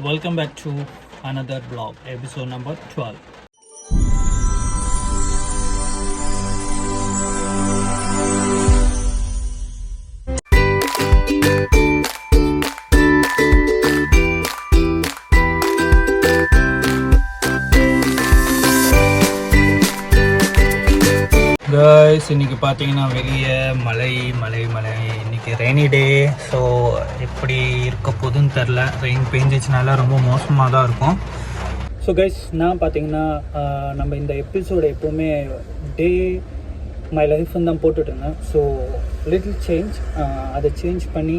Welcome back to another vlog, episode number 12. Guys, இன்றைக்கி பார்த்தீங்கன்னா வெளியே மழை இன்றைக்கி ரெய்னி டே. ஸோ எப்படி இருக்க போதுன்னு தெரில. ரெயின் பெஞ்சிச்சுனால ரொம்ப மோசமாக தான் இருக்கும். ஸோ கைஸ், நான் பார்த்தீங்கன்னா நம்ம இந்த எபிசோடு எப்போவுமே டே மை லைஃப்னு தான் போட்டுட்ருந்தேன். ஸோ லிட்டில் சேஞ்ச், அதை சேஞ்ச் பண்ணி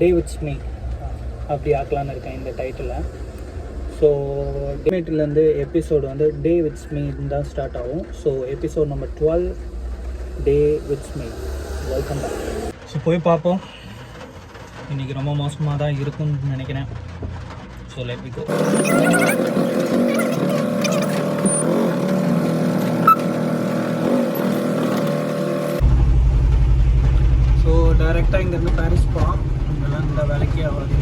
டே வித்ஸ் மீ அப்படி ஆக்கலான்னு இருக்கேன் இந்த டைட்டில். ஸோ டேமேட்லேருந்து எபிசோடு வந்து டே வித்ஸ் மீ தான் ஸ்டார்ட் ஆகும். So episode number 12, day with me. Welcome back. So போய் பார்ப்போம். இன்றைக்கி ரொம்ப மோசமாக தான் இருக்கும்னு நினைக்கிறேன். So let me go. So டைரெக்டாக இங்கேருந்து பாரிஸ் போகலாம். அங்கெல்லாம் இந்த வேலைக்கே ஆகாது.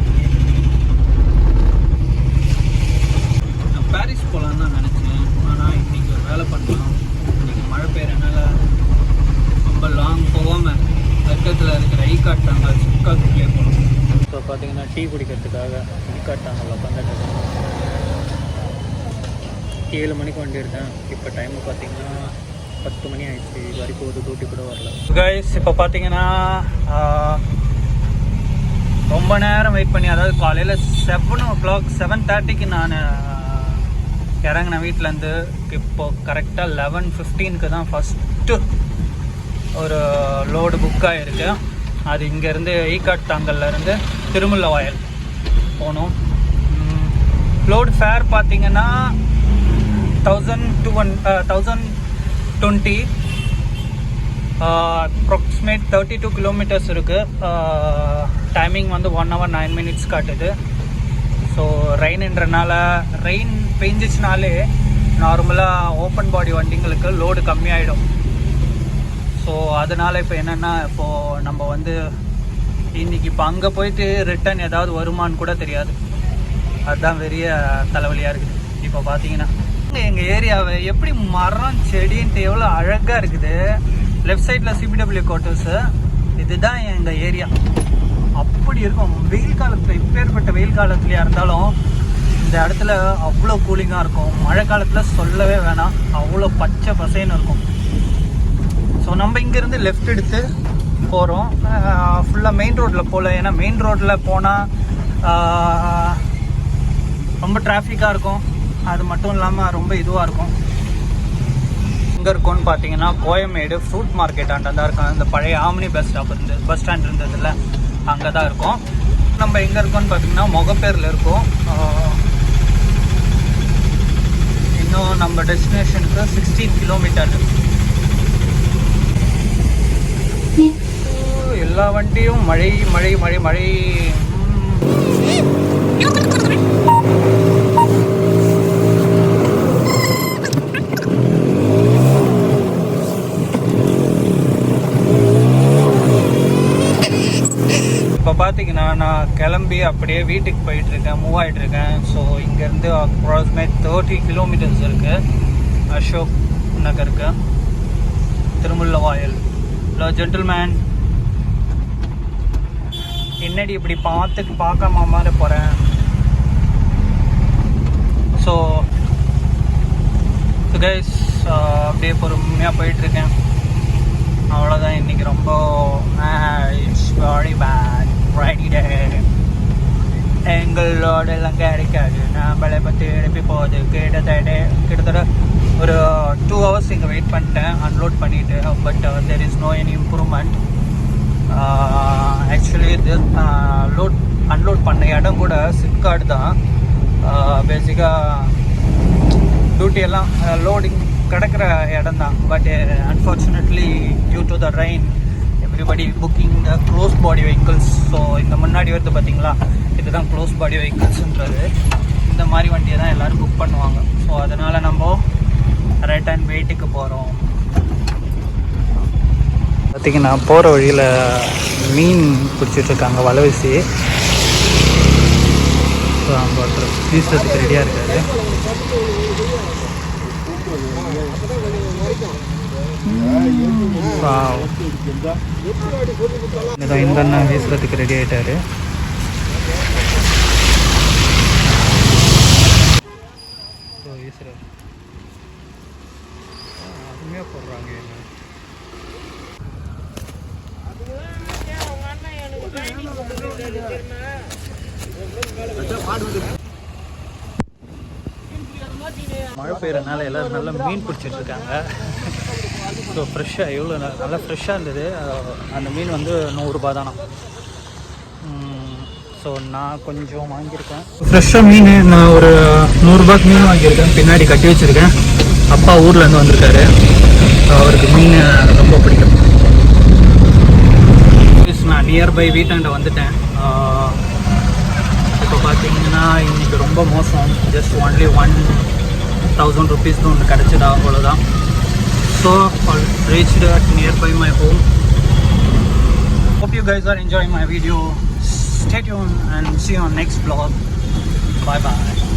பாரிஸ் போகலான்னு தான் நினச்சேன். ஆனால் இன்றைக்கி ஒரு வேலை பண்ணலாம். இன்றைக்கி மழை பெய்யறனால ரொம்ப லாங் போகாமல் பக்கத்தில் இருக்கிற ஈக்காட்டாங்க சிப்காட்லேயே போகணும். ஸோ பார்த்தீங்கன்னா டீ குடிக்கிறதுக்காக ஈக்காட்டாங்கல்ல உட்காந்துட்டு 7 மணிக்கு வண்டி இருக்கேன். இப்போ டைமு பார்த்தீங்கன்னா 10 மணி ஆயிடுச்சு. இது வரைக்கும் ஒரு டூட்டி கூட வரல. கைஸ், இப்போ பார்த்தீங்கன்னா ரொம்ப நேரம் வெயிட் பண்ணி, அதாவது காலையில் 7:30க்கு நான் இறங்கினேன் வீட்டிலேருந்து. இப்போது கரெக்டாக 11:15க்கு தான் ஃபஸ்ட்டு ஒரு லோடு புக் ஆகிருக்கு. அது இங்கேருந்து ஈக்காட் தாங்கல்லேருந்து திருமுல்லவாயல் போகணும். லோடு ஃபேர் பார்த்திங்கன்னா 1020, அப்ராக்சிமேட் 32 கிலோமீட்டர்ஸ் இருக்குது. டைமிங் வந்து 1 hour 9 minutes காட்டுது. ஸோ ரெயின்ன்றனால, ரெயின் பெஞ்சிச்சுனாலே நார்மலாக ஓப்பன் பாடி வண்டிங்களுக்கு லோடு கம்மியாயிடும். ஸோ அதனால் இப்போ என்னென்னா, இப்போது நம்ம வந்து இன்றைக்கி இப்போ அங்கே போயிட்டு ரிட்டன் ஏதாவது வருமானு கூட தெரியாது. அதுதான் பெரிய தலைவலியாக இருக்குது. இப்போ பார்த்தீங்கன்னா எங்கள் ஏரியாவை எப்படி மரம் செடின்ட்டு எவ்வளோ அழகாக இருக்குது. லெஃப்ட் சைடில் சிபிடபிள்யூ குவார்ட்டர்ஸு, இதுதான் எங்கள் ஏரியா. அப்படி இருக்கும். வெயில் காலத்தில், இப்பேற்பட்ட வெயில் காலத்துலையாக இருந்தாலும் இந்த இடத்துல அவ்வளோ கூலிங்காக இருக்கும். மழை காலத்தில் சொல்லவே வேணாம், அவ்வளோ பச்சை பசேன்னு இருக்கும். ஸோ நம்ம இங்கேருந்து லெஃப்ட் எடுத்து போகிறோம். ஃபுல்லாக மெயின் ரோட்டில் போகல. ஏன்னா மெயின் ரோட்டில் போனால் ரொம்ப டிராஃபிக்காக இருக்கும். அது மட்டும் இல்லாமல் ரொம்ப இதுவாக இருக்கும். எங்கே இருக்கோன்னு பார்த்தீங்கன்னா கோயமேடு ஃப்ரூட் மார்க்கெட் ஆண்ட தான் இருக்கும். இந்த பழைய ஆம்னி பஸ் ஸ்டாண்ட் இருந்ததில்ல, அங்கே தான் இருக்கும். நம்ம எங்கே இருக்கோன்னு பார்த்தீங்கன்னா மொகப்பேரில் இருக்கோம். இன்னும் நம்ம டெஸ்டினேஷனுக்கு 16 கிலோமீட்டர். எல்லா வண்டியும் மழை. இப்போ பார்த்தீங்கன்னா நான் கிளம்பி அப்படியே வீட்டுக்கு போயிட்டுருக்கேன், மூவ் ஆகிட்டுருக்கேன். ஸோ இங்கேருந்து அப்ராக்சிமேட் 30 கிலோமீட்டர்ஸ் இருக்குது அசோக் நகருக்கு, திருமுல்லவாயல். ஹலோ ஜென்டில்மேன், என்னடி இப்படி பார்க்காம மாதிரி போகிறேன். ஸோ கைஸ், அப்படியே பொறுமையாக போயிட்டுருக்கேன். அவ்வளோதான். இன்றைக்கி ரொம்ப வெரி பேட் ஃப்ரைடே டே. எங்களோடெல்லாம் கிடைக்காது. நம்மளை பற்றி எழுப்பி போகுது. கிட்டத்தட்ட ஒரு 2 hours இங்கே வெயிட் பண்ணிட்டேன் அன்லோட் பண்ணிவிட்டு. But there is no any improvement. Actually இது அன்லோட் பண்ண இடம் கூட சிப்காட் தான். பேசிக்காக டியூட்டியெல்லாம் லோடிங் கிடக்கிற இடம் தான். But unfortunately due to the rain everybody booking the close body vehicles. So இந்த முன்னாடி வருது பார்த்தீங்களா, இதுதான் க்ளோஸ் பாடி வெஹிக்கிள்ஸுன்றது. இந்த மாதிரி வண்டியை தான் எல்லோரும் புக் பண்ணுவாங்க. ஸோ அதனால் நம்ம ரிட்டர்ன் வெயிட்டுக்கு போகிறோம். பார்த்திங்கன்னா போகிற வழியில் மீன் பிடிச்சிட்ருக்காங்க, வலை வீசி. ஸோ அங்கே ஒருத்தர் வீசுறதுக்கு ரெடியாக இருக்காரு. இந்த அண்ணா வீசுறதுக்கு ரெடி ஆகிட்டாரு. ஸோ வீசுறாரு அருமையாக போடுறாங்க. மழை பெய்யறதுனால எல்லோரும் நல்லா மீன் பிடிச்சிட்ருக்காங்க. ஸோ ஃப்ரெஷ்ஷாக எவ்வளோ நல்லா ஃப்ரெஷ்ஷாக இருந்தது. அந்த மீன் வந்து 100 ரூபா தானா. ஸோ நான் கொஞ்சம் வாங்கியிருக்கேன். ஃப்ரெஷ்ஷாக மீன் நான் ஒரு 100 ரூபாய்க்கு மீன் வாங்கியிருக்கேன். பின்னாடி கட்டி வச்சுருக்கேன். அப்பா ஊர்லேருந்து வந்திருக்காரு. அவருக்கு மீன் ரொம்ப பிடிக்கும். நான் நியர்பை வீட்டாண்ட வந்துட்டேன். இப்போ பார்த்தீங்கன்னா இன்றைக்கி ரொம்ப மோசம். ஜஸ்ட் ஒன்லி 1000 rupees தான் ஒன்று கிடச்சிதா, அவ்வளோதான். So reached at nearby my home. Hope you guys are enjoying my video. Stay tuned and see you on next vlog. Bye bye.